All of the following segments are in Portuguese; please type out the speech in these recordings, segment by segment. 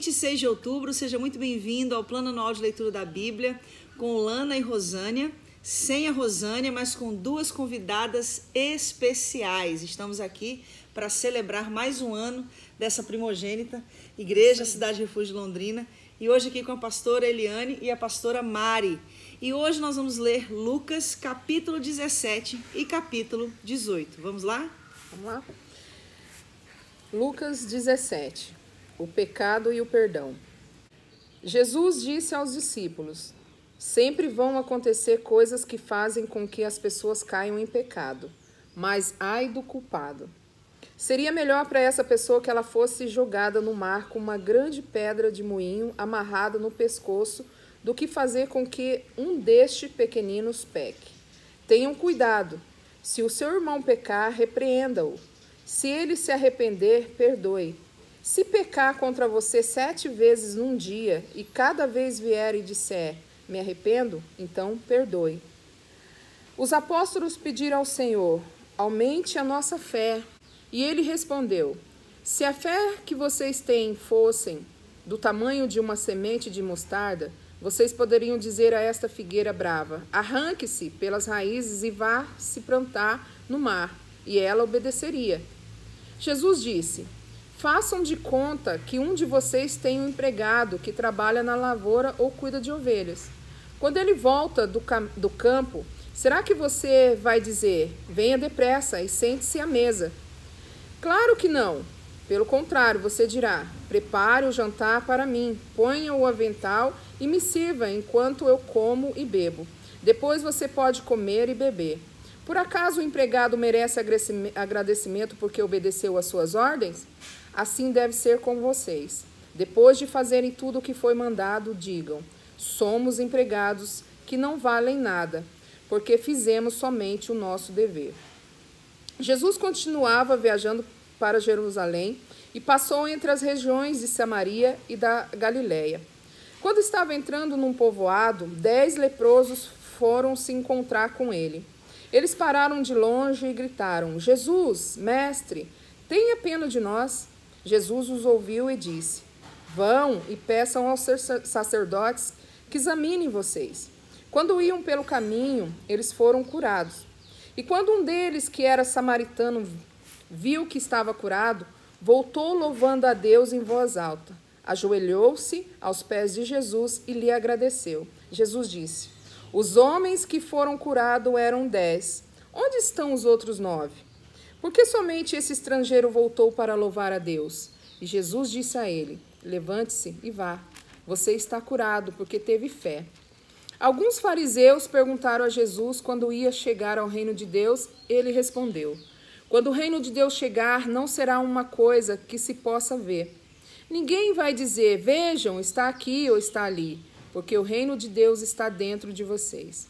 26 de outubro, seja muito bem-vindo ao Plano Anual de Leitura da Bíblia com Lana e Rosânia, sem a Rosânia, mas com duas convidadas especiais. Estamos aqui para celebrar mais um ano dessa primogênita Igreja Cidade Refúgio de Londrina, e hoje aqui com a pastora Eliane e a pastora Mari. E hoje nós vamos ler Lucas capítulo 17 e capítulo 18. Vamos lá? Vamos lá? Lucas 17. O pecado e o perdão. Jesus disse aos discípulos: sempre vão acontecer coisas que fazem com que as pessoas caiam em pecado, mas ai do culpado. Seria melhor para essa pessoa que ela fosse jogada no mar com uma grande pedra de moinho amarrada no pescoço do que fazer com que um destes pequeninos peque. Tenham cuidado. Se o seu irmão pecar, repreenda-o. Se ele se arrepender, perdoe. Se pecar contra você 7 vezes num dia e cada vez vier e disser, me arrependo, então perdoe. Os apóstolos pediram ao Senhor, aumente a nossa fé. E ele respondeu, se a fé que vocês têm fossem do tamanho de uma semente de mostarda, vocês poderiam dizer a esta figueira brava, arranque-se pelas raízes e vá se plantar no mar, e ela obedeceria. Jesus disse, façam de conta que um de vocês tem um empregado que trabalha na lavoura ou cuida de ovelhas. Quando ele volta do campo, será que você vai dizer, venha depressa e sente-se à mesa? Claro que não. Pelo contrário, você dirá, prepare o jantar para mim, ponha o avental e me sirva enquanto eu como e bebo. Depois você pode comer e beber. Por acaso o empregado merece agradecimento porque obedeceu às suas ordens? Assim deve ser com vocês. Depois de fazerem tudo o que foi mandado, digam, somos empregados que não valem nada, porque fizemos somente o nosso dever. Jesus continuava viajando para Jerusalém e passou entre as regiões de Samaria e da Galiléia. Quando estava entrando num povoado, 10 leprosos foram se encontrar com ele. Eles pararam de longe e gritaram, Jesus, mestre, tenha pena de nós. Jesus os ouviu e disse, vão e peçam aos sacerdotes que examinem vocês. Quando iam pelo caminho, eles foram curados. E quando um deles, que era samaritano, viu que estava curado, voltou louvando a Deus em voz alta. Ajoelhou-se aos pés de Jesus e lhe agradeceu. Jesus disse, os homens que foram curados eram 10. Onde estão os outros 9? Por que somente esse estrangeiro voltou para louvar a Deus? E Jesus disse a ele, levante-se e vá. Você está curado porque teve fé. Alguns fariseus perguntaram a Jesus quando ia chegar ao reino de Deus. Ele respondeu, quando o reino de Deus chegar, não será uma coisa que se possa ver. Ninguém vai dizer, vejam, está aqui ou está ali, porque o reino de Deus está dentro de vocês.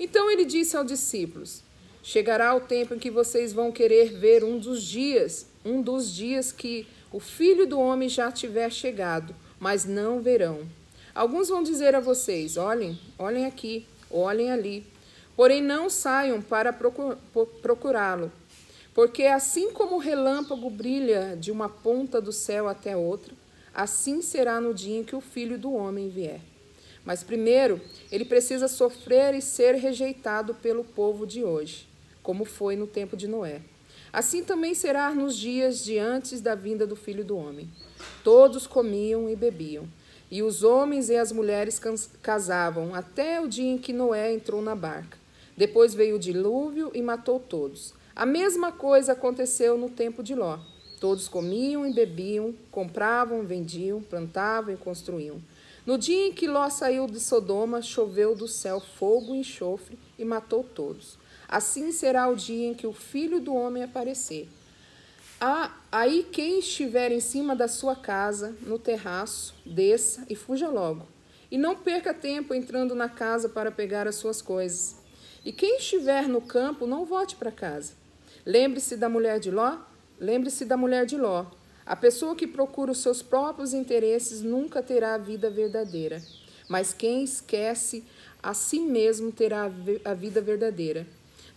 Então ele disse aos discípulos, chegará o tempo em que vocês vão querer ver um dos dias que o Filho do Homem já tiver chegado, mas não verão. Alguns vão dizer a vocês, olhem aqui, olhem ali, porém não saiam para procurá-lo, porque assim como o relâmpago brilha de uma ponta do céu até outra, assim será no dia em que o Filho do Homem vier. Mas primeiro, ele precisa sofrer e ser rejeitado pelo povo de hoje, como foi no tempo de Noé. Assim também será nos dias de antes da vinda do Filho do Homem. Todos comiam e bebiam, e os homens e as mulheres casavam até o dia em que Noé entrou na barca. Depois veio o dilúvio e matou todos. A mesma coisa aconteceu no tempo de Ló. Todos comiam e bebiam, compravam, vendiam, plantavam e construíam. No dia em que Ló saiu de Sodoma, choveu do céu fogo e enxofre e matou todos. Assim será o dia em que o Filho do Homem aparecer. Aí quem estiver em cima da sua casa, no terraço, desça e fuja logo. E não perca tempo entrando na casa para pegar as suas coisas. E quem estiver no campo, não volte para casa. Lembre-se da mulher de Ló. Lembre-se da mulher de Ló. A pessoa que procura os seus próprios interesses nunca terá a vida verdadeira. Mas quem esquece a si mesmo terá a vida verdadeira.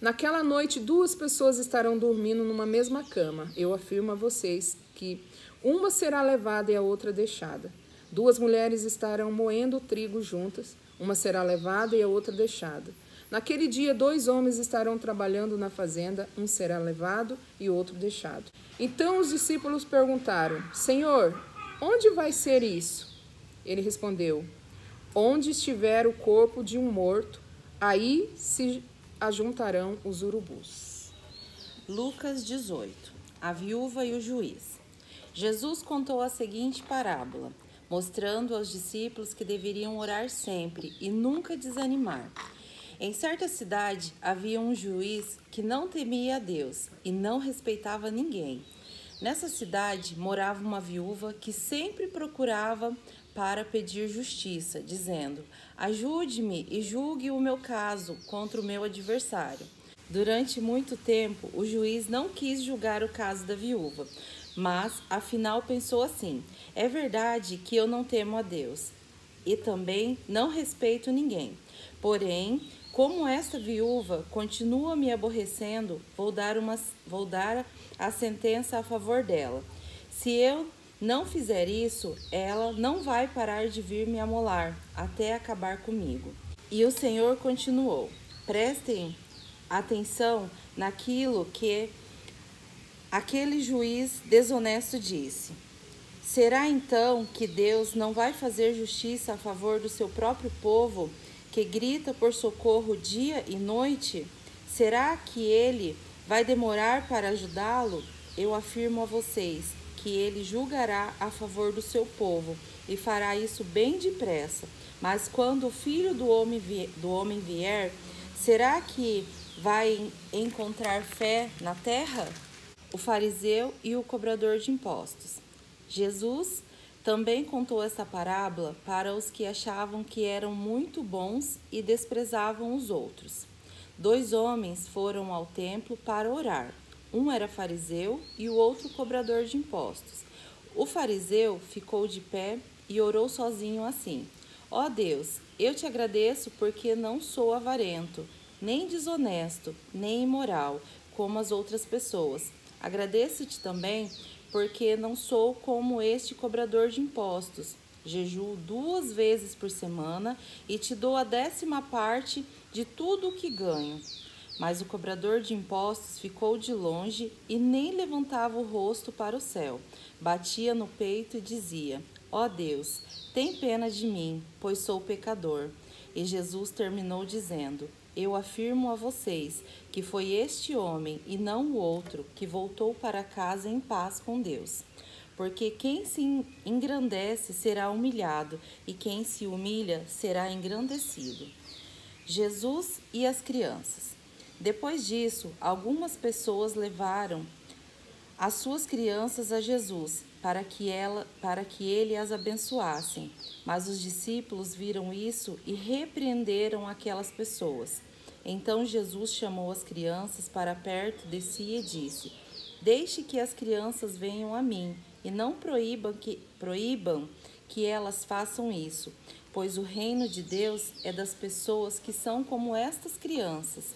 Naquela noite, 2 pessoas estarão dormindo numa mesma cama. Eu afirmo a vocês que uma será levada e a outra deixada. 2 mulheres estarão moendo o trigo juntas, uma será levada e a outra deixada. Naquele dia, 2 homens estarão trabalhando na fazenda, um será levado e outro deixado. Então os discípulos perguntaram: Senhor, onde vai ser isso? Ele respondeu: Onde estiver o corpo de um morto, aí se ajuntarão os urubus. Lucas 18. A viúva e o juiz. Jesus contou a seguinte parábola, mostrando aos discípulos que deveriam orar sempre e nunca desanimar. Em certa cidade havia um juiz que não temia a Deus e não respeitava ninguém. Nessa cidade morava uma viúva que sempre procurava para pedir justiça, dizendo: Ajude-me e julgue o meu caso contra o meu adversário. Durante muito tempo, o juiz não quis julgar o caso da viúva, mas afinal pensou assim: é verdade que eu não temo a Deus e também não respeito ninguém. Porém, como esta viúva continua me aborrecendo, vou dar a sentença a favor dela. Se eu não fizer isso, ela não vai parar de vir me amolar até acabar comigo. E o Senhor continuou: prestem atenção naquilo que aquele juiz desonesto disse. Será então que Deus não vai fazer justiça a favor do seu próprio povo, que grita por socorro dia e noite? Será que ele vai demorar para ajudá-lo? Eu afirmo a vocês que ele julgará a favor do seu povo e fará isso bem depressa. Mas quando o Filho do Homem vier, será que vai encontrar fé na terra? O fariseu e o cobrador de impostos. Jesus também contou essa parábola para os que achavam que eram muito bons e desprezavam os outros. 2 homens foram ao templo para orar. Um era fariseu e o outro cobrador de impostos. O fariseu ficou de pé e orou sozinho assim: Ó Deus, eu te agradeço porque não sou avarento, nem desonesto, nem imoral, como as outras pessoas. Agradeço-te também porque não sou como este cobrador de impostos. Jejuo 2 vezes por semana e te dou a 10ª parte de tudo o que ganho. Mas o cobrador de impostos ficou de longe e nem levantava o rosto para o céu. Batia no peito e dizia: Ó Deus, tem pena de mim, pois sou pecador. E Jesus terminou dizendo: Eu afirmo a vocês que foi este homem e não o outro que voltou para casa em paz com Deus. Porque quem se engrandece será humilhado e quem se humilha será engrandecido. Jesus e as crianças. Depois disso, algumas pessoas levaram as suas crianças a Jesus para que ele as abençoasse. Mas os discípulos viram isso e repreenderam aquelas pessoas. Então Jesus chamou as crianças para perto de si e disse: Deixe que as crianças venham a mim e não proíbam que elas façam isso, pois o reino de Deus é das pessoas que são como estas crianças.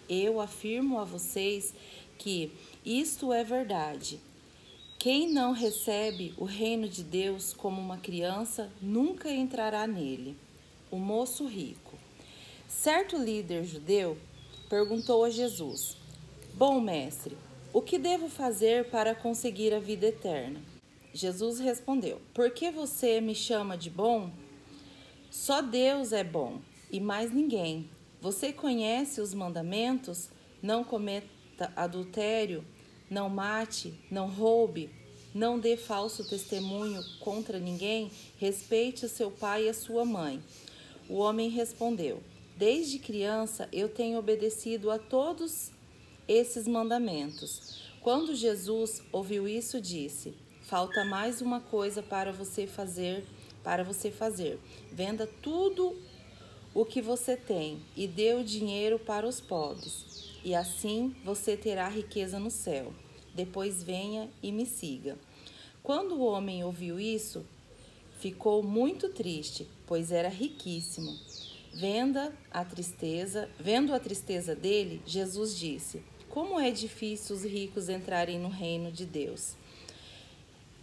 Eu afirmo a vocês que isto é verdade. Quem não recebe o reino de Deus como uma criança nunca entrará nele. O moço rico. Certo líder judeu perguntou a Jesus: Bom mestre, o que devo fazer para conseguir a vida eterna? Jesus respondeu: Por que você me chama de bom? Só Deus é bom e mais ninguém. Você conhece os mandamentos? Não cometa adultério, não mate, não roube, não dê falso testemunho contra ninguém, respeite o seu pai e a sua mãe. O homem respondeu: Desde criança eu tenho obedecido a todos esses mandamentos. Quando Jesus ouviu isso, disse: Falta mais uma coisa para você fazer. Venda tudo o que você tem e dê o dinheiro para os pobres, e assim você terá riqueza no céu. Depois venha e me siga. Quando o homem ouviu isso, ficou muito triste, pois era riquíssimo. Vendo a tristeza dele, Jesus disse: Como é difícil os ricos entrarem no reino de Deus.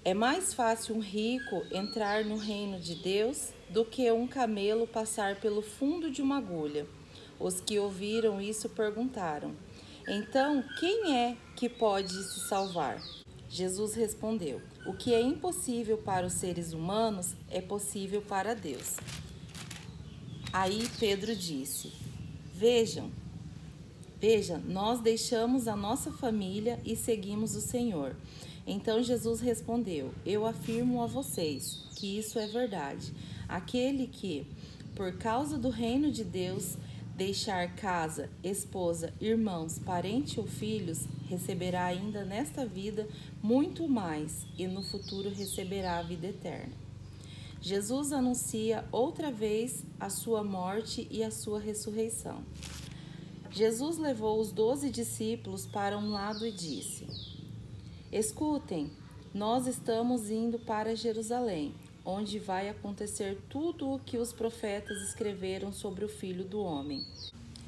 É mais fácil um rico entrar no reino de Deus do que um camelo passar pelo fundo de uma agulha. Os que ouviram isso perguntaram: então, quem é que pode se salvar? Jesus respondeu: o que é impossível para os seres humanos é possível para Deus. Aí Pedro disse: Veja, nós deixamos a nossa família e seguimos o Senhor. Então Jesus respondeu: eu afirmo a vocês que isso é verdade. Aquele que, por causa do reino de Deus, deixar casa, esposa, irmãos, parente ou filhos, receberá ainda nesta vida muito mais e no futuro receberá a vida eterna. Jesus anuncia outra vez a sua morte e a sua ressurreição. Jesus levou os 12 discípulos para um lado e disse: escutem, nós estamos indo para Jerusalém, onde vai acontecer tudo o que os profetas escreveram sobre o Filho do Homem.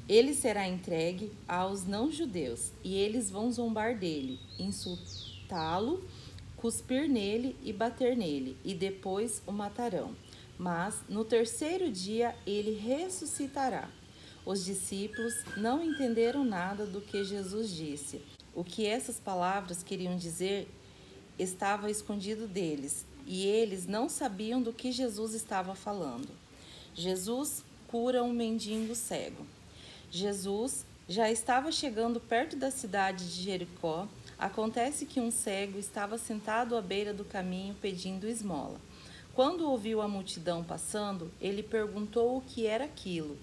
Ele será entregue aos não-judeus, e eles vão zombar dele, insultá-lo, cuspir nele e bater nele, e depois o matarão. Mas no terceiro dia ele ressuscitará. Os discípulos não entenderam nada do que Jesus disse. O que essas palavras queriam dizer estava escondido deles, e eles não sabiam do que Jesus estava falando. Jesus cura um mendigo cego. Jesus já estava chegando perto da cidade de Jericó. Acontece que um cego estava sentado à beira do caminho pedindo esmola. Quando ouviu a multidão passando, ele perguntou o que era aquilo.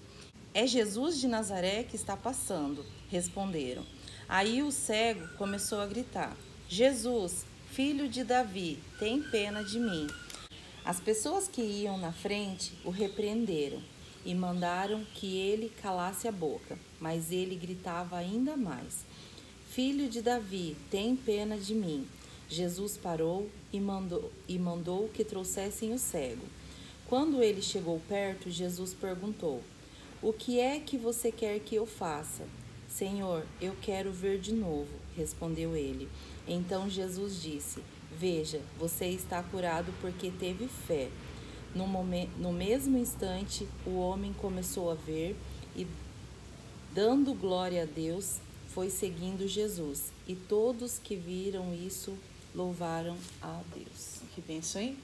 É Jesus de Nazaré que está passando, responderam. Aí o cego começou a gritar: Jesus, filho de Davi, tem pena de mim. As pessoas que iam na frente o repreenderam e mandaram que ele calasse a boca, mas ele gritava ainda mais: Filho de Davi, tem pena de mim. Jesus parou e mandou que trouxessem o cego. Quando ele chegou perto, Jesus perguntou: o que é que você quer que eu faça? Senhor, eu quero ver de novo, respondeu ele. Então Jesus disse: veja, você está curado porque teve fé. No mesmo instante, o homem começou a ver e, dando glória a Deus, foi seguindo Jesus. E todos que viram isso louvaram a Deus. Que bênção, hein?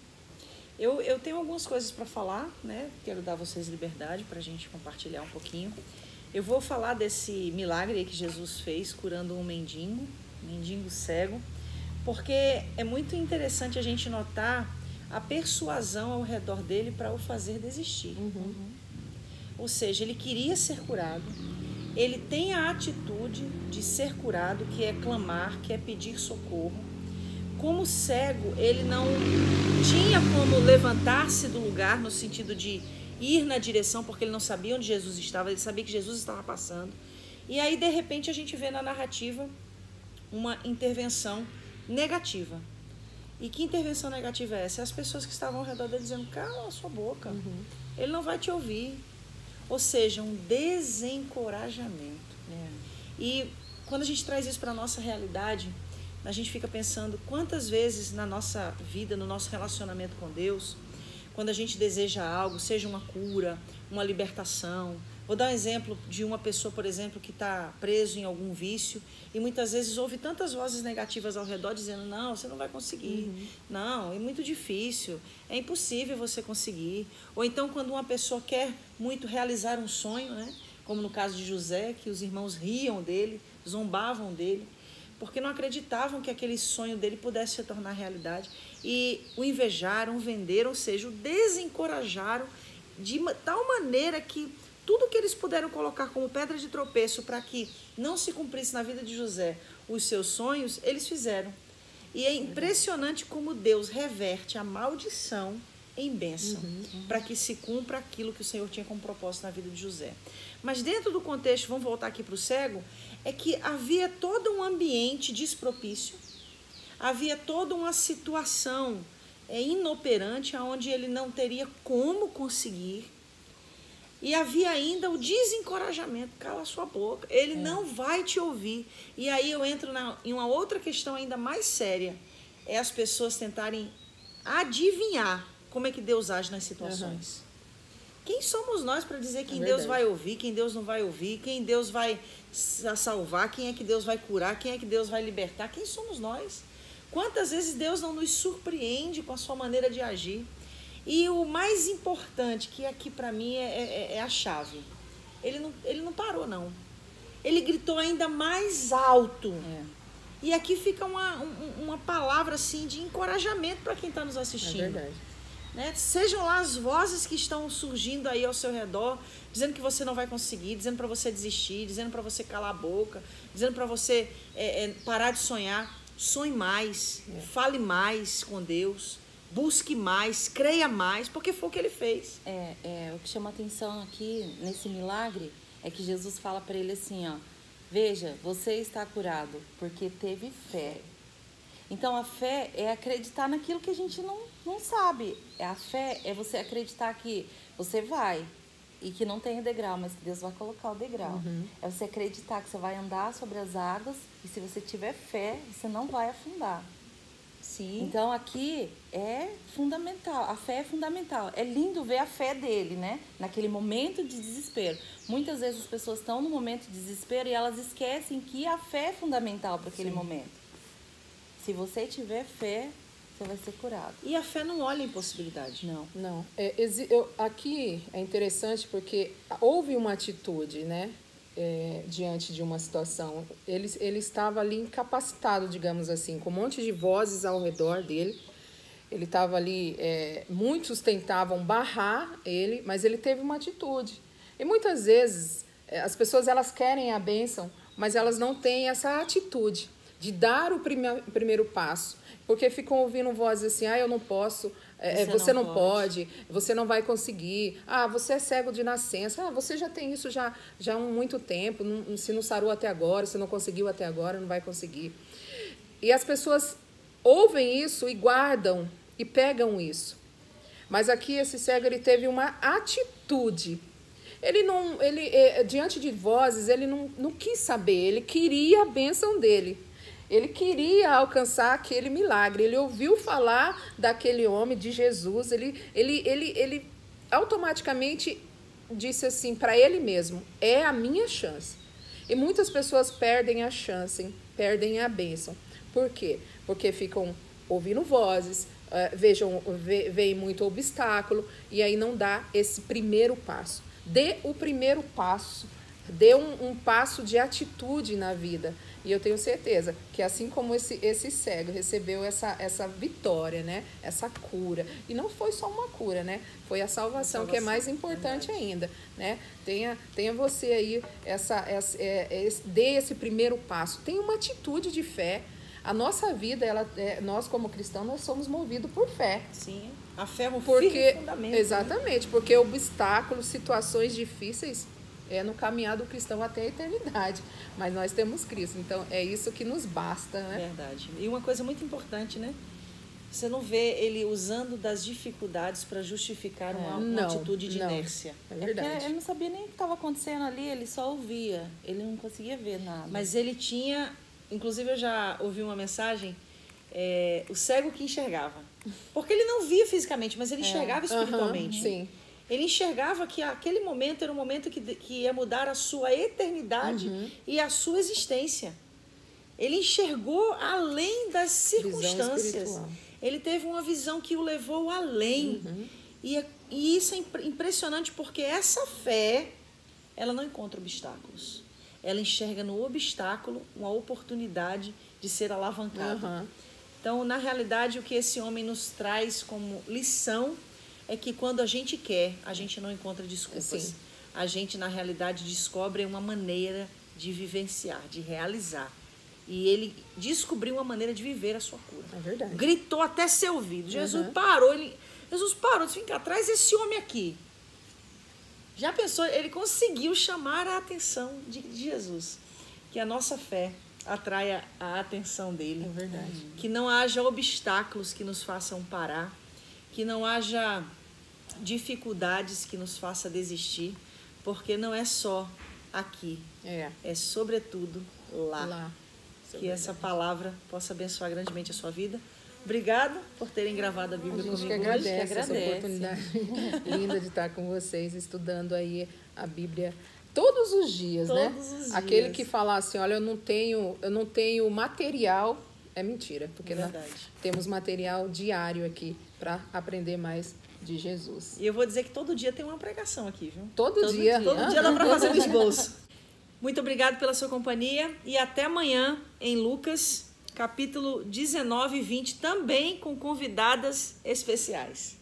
Eu tenho algumas coisas para falar, né? Quero dar a vocês liberdade para a gente compartilhar um pouquinho. Eu vou falar desse milagre que Jesus fez curando um mendigo cego, porque é muito interessante a gente notar a persuasão ao redor dele para o fazer desistir. Ou seja, ele queria ser curado, ele tem a atitude de ser curado, que é clamar, que é pedir socorro. Como cego, ele não tinha como levantar-se do lugar, no sentido de ir na direção, porque ele não sabia onde Jesus estava, ele sabia que Jesus estava passando. E aí, de repente, a gente vê na narrativa uma intervenção negativa. E que intervenção negativa é essa? As pessoas que estavam ao redor dele dizendo: cala a sua boca, ele não vai te ouvir. Ou seja, um desencorajamento. E quando a gente traz isso para a nossa realidade, a gente fica pensando quantas vezes na nossa vida, no nosso relacionamento com Deus, quando a gente deseja algo, seja uma cura, uma libertação. Vou dar um exemplo de uma pessoa, por exemplo, que está preso em algum vício e muitas vezes ouve tantas vozes negativas ao redor dizendo: não, você não vai conseguir, não, é muito difícil, é impossível você conseguir. Ou então quando uma pessoa quer muito realizar um sonho, né? Como no caso de José, que os irmãos riam dele, zombavam dele, porque não acreditavam que aquele sonho dele pudesse se tornar realidade. E o invejaram, o venderam, ou seja, o desencorajaram de tal maneira que tudo que eles puderam colocar como pedra de tropeço para que não se cumprisse na vida de José os seus sonhos, eles fizeram. E é impressionante como Deus reverte a maldição em bênção, para que se cumpra aquilo que o Senhor tinha como propósito na vida de José. Mas dentro do contexto, vamos voltar aqui para o cego, é que havia todo um ambiente despropício, havia toda uma situação inoperante, onde ele não teria como conseguir, e havia ainda o desencorajamento: cala a sua boca, ele não vai te ouvir. E aí eu entro em uma outra questão ainda mais séria. é as pessoas tentarem adivinhar como é que Deus age nas situações. Quem somos nós para dizer quem Deus vai ouvir, quem Deus não vai ouvir, quem Deus vai salvar, quem é que Deus vai curar, quem é que Deus vai libertar? Quem somos nós? Quantas vezes Deus não nos surpreende com a sua maneira de agir? E o mais importante, que aqui para mim é a chave, ele não parou, não. Ele gritou ainda mais alto. E aqui fica uma palavra assim, de encorajamento para quem está nos assistindo. É verdade. Né? Sejam lá as vozes que estão surgindo aí ao seu redor, dizendo que você não vai conseguir, dizendo para você desistir, dizendo para você calar a boca, dizendo para você parar de sonhar. Sonhe mais, fale mais com Deus, busque mais, creia mais, porque foi o que ele fez. O que chama atenção aqui nesse milagre é que Jesus fala para ele assim, ó, veja, você está curado porque teve fé. Então a fé é acreditar naquilo que a gente não sabe. A fé é você acreditar que você vai e que não tem o degrau, mas que Deus vai colocar o degrau. É você acreditar que você vai andar sobre as águas e se você tiver fé, você não vai afundar. Sim. Então aqui é fundamental, a fé é fundamental. É lindo ver a fé dele, né? Naquele momento de desespero. Muitas vezes as pessoas estão no momento de desespero e elas esquecem que a fé é fundamental para aquele momento. Se você tiver fé, você vai ser curado. E a fé não olha impossibilidade. Não. Aqui é interessante porque houve uma atitude, né? Diante de uma situação. Ele estava ali incapacitado, digamos assim, com um monte de vozes ao redor dele. Ele estava ali, muitos tentavam barrar ele, mas ele teve uma atitude. E muitas vezes as pessoas elas querem a bênção, mas elas não têm essa atitude de dar o primeiro passo, porque ficam ouvindo vozes assim, eu não posso, você não pode, você não vai conseguir, você é cego de nascença, você já tem isso já há muito tempo, se não sarou até agora, se não conseguiu até agora, não vai conseguir. E as pessoas ouvem isso e guardam e pegam isso. Mas aqui esse cego ele teve uma atitude. Ele diante de vozes, ele não quis saber, ele queria a bênção dele. Ele queria alcançar aquele milagre. Ele ouviu falar daquele homem, de Jesus. Ele automaticamente disse assim para ele mesmo, é a minha chance. E muitas pessoas perdem a chance, perdem a bênção. Por quê? Porque ficam ouvindo vozes, veem muito obstáculo e aí não dá esse primeiro passo. Dê o primeiro passo, dê um passo de atitude na vida. E eu tenho certeza que assim como esse cego recebeu essa vitória, né? Essa cura. E não foi só uma cura, né? Foi a salvação que é mais importante ainda, né? Tenha você aí, dê esse primeiro passo. Tenha uma atitude de fé. A nossa vida, nós como cristãos, nós somos movidos por fé. Sim, a fé é um firme fundamento. Exatamente, né? Porque obstáculos, situações difíceis no caminhar do cristão até a eternidade. Mas nós temos Cristo, então é isso que nos basta, né? Verdade. E uma coisa muito importante, né? Você não vê ele usando das dificuldades para justificar uma atitude de inércia. É verdade. Ele não sabia nem o que estava acontecendo ali, ele só ouvia. Ele não conseguia ver nada. Mas ele tinha... Inclusive, eu já ouvi uma mensagem, o cego que enxergava. Porque ele não via fisicamente, mas ele enxergava espiritualmente. Sim. Ele enxergava que aquele momento era um momento que ia mudar a sua eternidade e a sua existência. Ele enxergou além das circunstâncias. Ele teve uma visão que o levou além. E isso é impressionante porque essa fé, ela não encontra obstáculos. Ela enxerga no obstáculo uma oportunidade de ser alavancado. Então, na realidade, o que esse homem nos traz como lição é que quando a gente quer, a gente não encontra desculpas. Sim. A gente, na realidade, descobre uma maneira de vivenciar, de realizar. E ele descobriu uma maneira de viver a sua cura. É verdade. Gritou até ser ouvido. Jesus parou, disse, vem cá, traz esse homem aqui. Já pensou? Ele conseguiu chamar a atenção de Jesus. Que a nossa fé atraia a atenção dele. É verdade. Que não haja obstáculos que nos façam parar. Que não haja dificuldades que nos façam desistir. Porque não é só aqui. É sobretudo lá. Que essa palavra possa abençoar grandemente a sua vida. Obrigada por terem gravado a Bíblia A gente comigo que hoje. agradece essa agradece. oportunidade linda de estar com vocês, estudando aí a Bíblia todos os dias, né? Todos os dias. Aquele que fala assim, olha, eu não tenho material, é mentira, porque nós Verdade. temos material diário aqui para aprender mais de Jesus. E eu vou dizer que todo dia tem uma pregação aqui, viu? Todo dia. Todo dia dá para fazer um esboço. Muito obrigado pela sua companhia e até amanhã em Lucas, capítulo 19 e 20, também com convidadas especiais.